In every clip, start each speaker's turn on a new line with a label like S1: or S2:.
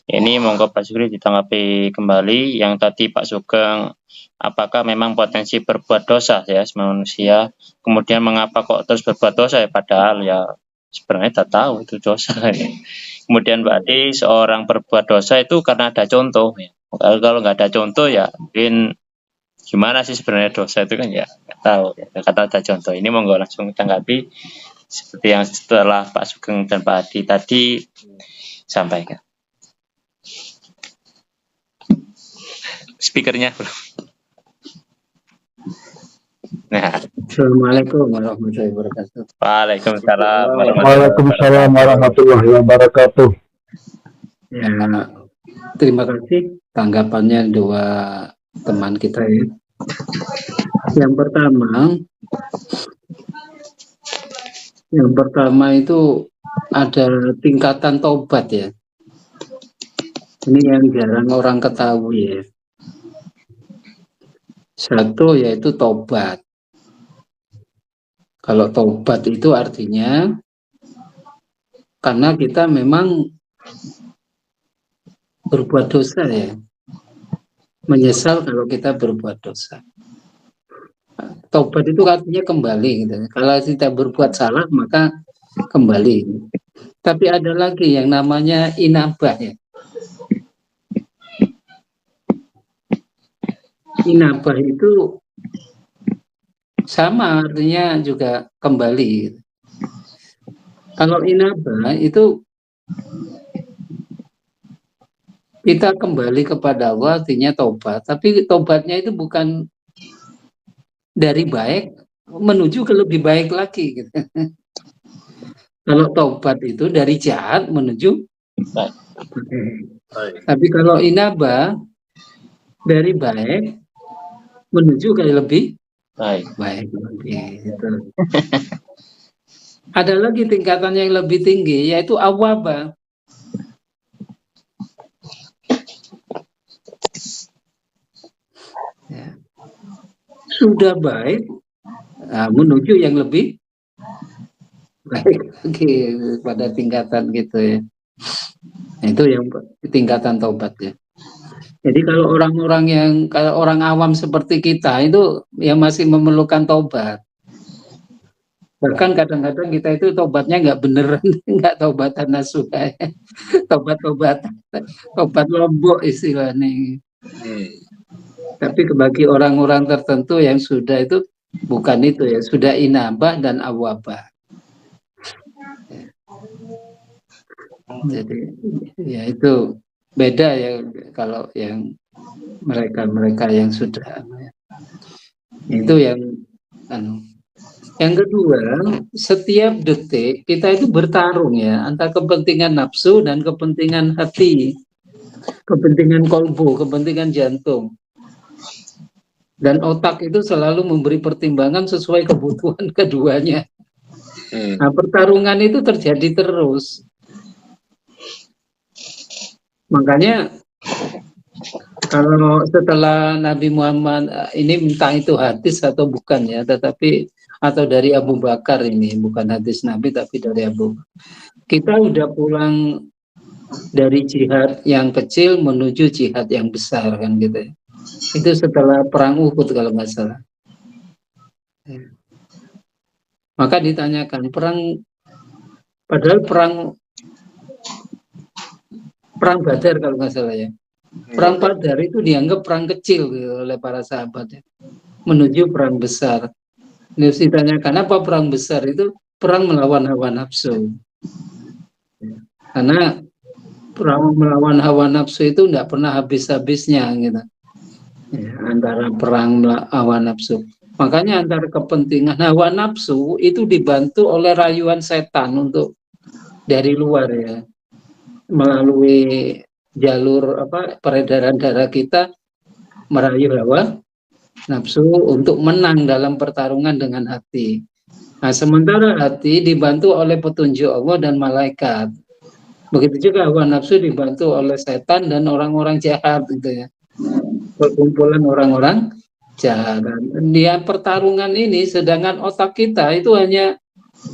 S1: Ini monggo Pak Sugeng ditanggapi kembali yang tadi Pak Sugeng, apakah memang potensi berbuat dosa ya manusia, kemudian mengapa kok terus berbuat dosa ya, padahal ya sebenarnya tak tahu itu dosa ya. Kemudian berarti seorang berbuat dosa itu karena ada contoh ya. Kalau nggak ada contoh ya mungkin gimana sih sebenarnya dosa itu kan ya nggak tahu ya, kata ada contoh. Ini monggo langsung tanggapi seperti yang setelah Pak Sugeng dan Pak Adi tadi sampaikan. Speakernya belum. Nah,
S2: Assalamualaikum warahmatullahi wabarakatuh.
S1: Waalaikumsalam
S3: Waalaikumsalam warahmatullahi wabarakatuh.
S2: Ya, terima kasih tanggapannya dua teman kita ya. Yang pertama itu ada tingkatan taubat ya. Ini yang jarang orang ketahui ya. Satu yaitu taubat. Kalau taubat itu artinya karena kita memang berbuat dosa ya. Menyesal kalau kita berbuat dosa. Taubat itu artinya kembali gitu. Kalau kita berbuat salah maka kembali. Tapi ada lagi yang namanya inabah ya. Inabah itu sama artinya juga kembali. Kalau inabah itu kita kembali kepada Allah artinya taubat. Tapi taubatnya itu bukan dari baik menuju ke lebih baik lagi gitu. Kalau taubat itu dari jahat menuju baik. Tapi kalau inabah dari baik menuju ke lebih baik gitu. Ada lagi tingkatan yang lebih tinggi yaitu awaba. Ya. Sudah baik menuju yang lebih baik lagi pada tingkatan gitu ya. Itu yang tingkatan taubat ya. Jadi kalau orang awam seperti kita itu yang masih memerlukan taubat. Bahkan kadang-kadang kita itu taubatnya nggak beneran, nggak taubatan nasuha, taubat lombok istilahnya. Tapi bagi orang-orang tertentu yang sudah itu bukan itu ya, sudah inabah dan awabah. Jadi ya itu beda ya kalau yang mereka yang sudah itu yang yang kedua, setiap detik kita itu bertarung ya antara kepentingan nafsu dan kepentingan hati, kepentingan kolbu, kepentingan jantung. Dan otak itu selalu memberi pertimbangan sesuai kebutuhan keduanya. Nah, pertarungan itu terjadi terus. Makanya kalau setelah Nabi Muhammad ini entah itu hadis atau bukan ya, tetapi atau dari Abu Bakar ini bukan hadis Nabi tapi dari Abu. Kita udah pulang dari jihad yang kecil menuju jihad yang besar kan gitu. Itu setelah perang Uhud kalau nggak salah. Maka ditanyakan padahal perang Badar kalau nggak salah ya. Perang Badar itu dianggap perang kecil gitu, oleh para sahabat ya. Menuju perang besar. Terus ditanyakan apa perang besar itu? Perang melawan hawa nafsu. Karena perang melawan hawa nafsu itu tidak pernah habis-habisnya gitu. Ya, antara perang hawa nafsu. Makanya antara kepentingan hawa nafsu itu dibantu oleh rayuan setan untuk dari luar ya. Melalui jalur peredaran darah kita merayu hawa nafsu untuk menang dalam pertarungan dengan hati. Nah, sementara hati dibantu oleh petunjuk Allah dan malaikat. Begitu juga hawa nafsu dibantu oleh setan dan orang-orang jahat gitu ya. Perkumpulan orang-orang jahat. Dia pertarungan ini sedangkan otak kita itu hanya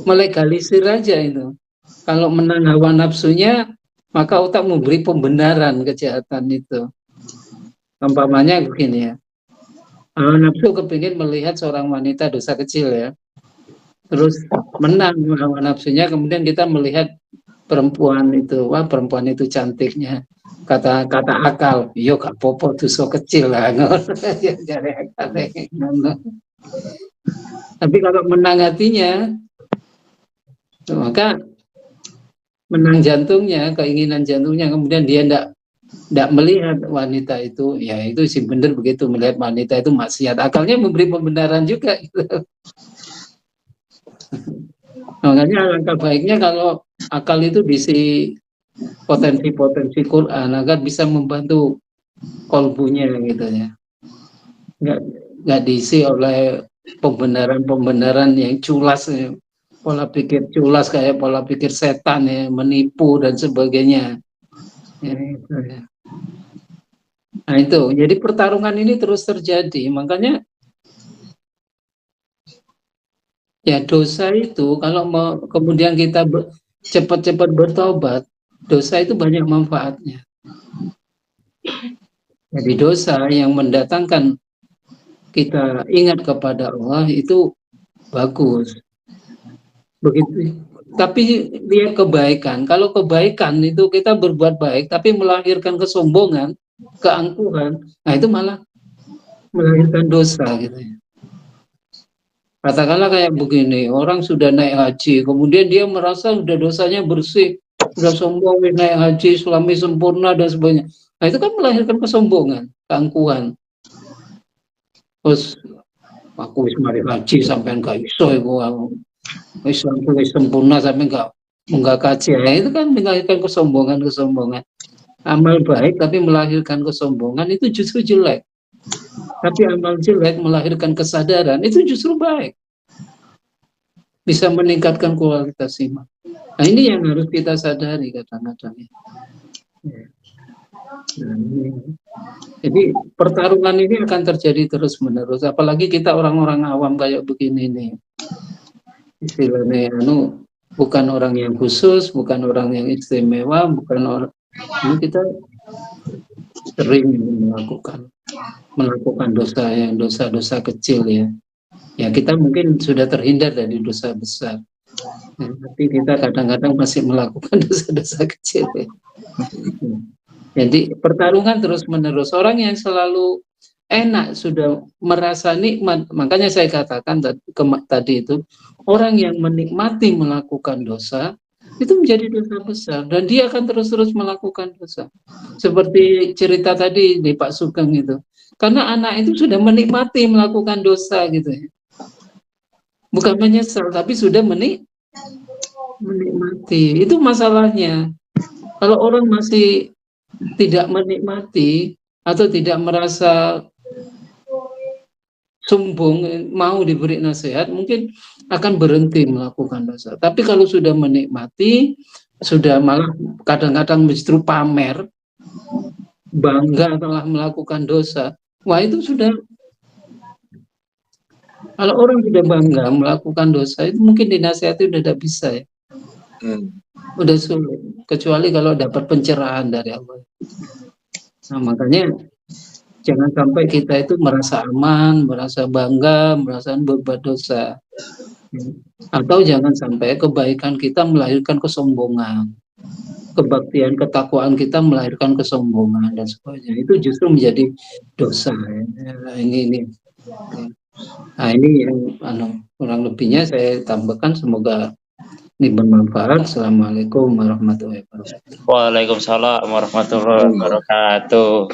S2: melegalisir aja itu. Kalau menang hawa nafsunya maka otak memberi pembenaran kejahatan itu. Umpamanya begini ya, nafsu kepingin melihat seorang wanita dosa kecil ya, terus menang hawa nafsunya, kemudian kita melihat perempuan itu, wah perempuan itu cantiknya, kata akal, yo gak popo dosa kecil lah, tapi kalau menang hatinya, maka menang jantungnya, keinginan jantungnya, kemudian dia tidak melihat wanita itu, ya itu sih benar begitu, melihat wanita itu maksiat, akalnya memberi pembenaran juga gitu. Makanya alangkah baiknya kalau akal itu diisi potensi-potensi Quran agar bisa membantu kolbunya gitu ya, nggak diisi oleh pembenaran-pembenaran yang culas ya. Pola pikir culas kayak pola pikir setan ya, menipu dan sebagainya ya, itu ya. Nah itu, jadi pertarungan ini terus terjadi, makanya ya dosa itu kalau kemudian kita cepat-cepat bertobat, dosa itu banyak manfaatnya. Jadi dosa yang mendatangkan kita ingat kepada Allah itu bagus. Begitu. Tapi lihat kebaikan. Kalau kebaikan itu kita berbuat baik, tapi melahirkan kesombongan, keangkuhan, nah itu malah melahirkan dosa gitu ya. Katakanlah kayak begini, orang sudah naik haji, kemudian dia merasa sudah dosanya bersih, sudah sombong naik haji, Islami sempurna dan sebagainya. Nah itu kan melahirkan kesombongan, keangkuhan. Terus aku mari haji sampai enggak iso aku Islam itu sempurna sampai enggak kaji. Nah, itu kan melahirkan kesombongan. Amal baik tapi melahirkan kesombongan itu justru jelek. Tapi amal jelek melahirkan kesadaran itu justru baik. Bisa meningkatkan kualitas iman. Nah ini yang harus kita sadari kadang-kadang. Jadi pertarungan ini akan terjadi terus-menerus. Apalagi kita orang-orang awam kayak begini nih. Istilahnya bukan orang yang khusus, bukan orang yang istimewa, bukan orang. Ini kita sering melakukan dosa kecil ya. Ya kita mungkin sudah terhindar dari dosa besar. Ya, tapi kita kadang-kadang masih melakukan dosa-dosa kecil ya. Jadi pertarungan terus-menerus. Orang yang selalu enak sudah merasa nikmat, makanya saya katakan tadi itu, orang yang menikmati melakukan dosa itu menjadi dosa besar dan dia akan terus-terus melakukan dosa. Seperti cerita tadi di Pak Sugeng itu, karena anak itu sudah menikmati melakukan dosa gitu ya, bukan menyesal tapi sudah menikmati. Itu masalahnya. Kalau orang masih tidak menikmati atau tidak merasa sombong, mau diberi nasihat, mungkin akan berhenti melakukan dosa. Tapi kalau sudah menikmati, sudah malah kadang-kadang justru pamer, bangga telah melakukan dosa, wah itu sudah, kalau orang sudah bangga melakukan dosa, itu mungkin dinasihati udah tidak bisa ya. Udah sulit, kecuali kalau dapat pencerahan dari Allah. Nah makanya jangan sampai kita itu merasa aman, merasa bangga, merasa berbuat dosa. Atau jangan sampai kebaikan kita melahirkan kesombongan, kebaktian, ketakwaan kita melahirkan kesombongan dan sebagainya. Itu justru menjadi dosa. Ya. Nah ini yang kurang lebihnya saya tambahkan, semoga ini bermanfaat. Assalamualaikum warahmatullahi wabarakatuh.
S1: Waalaikumsalam warahmatullahi wabarakatuh.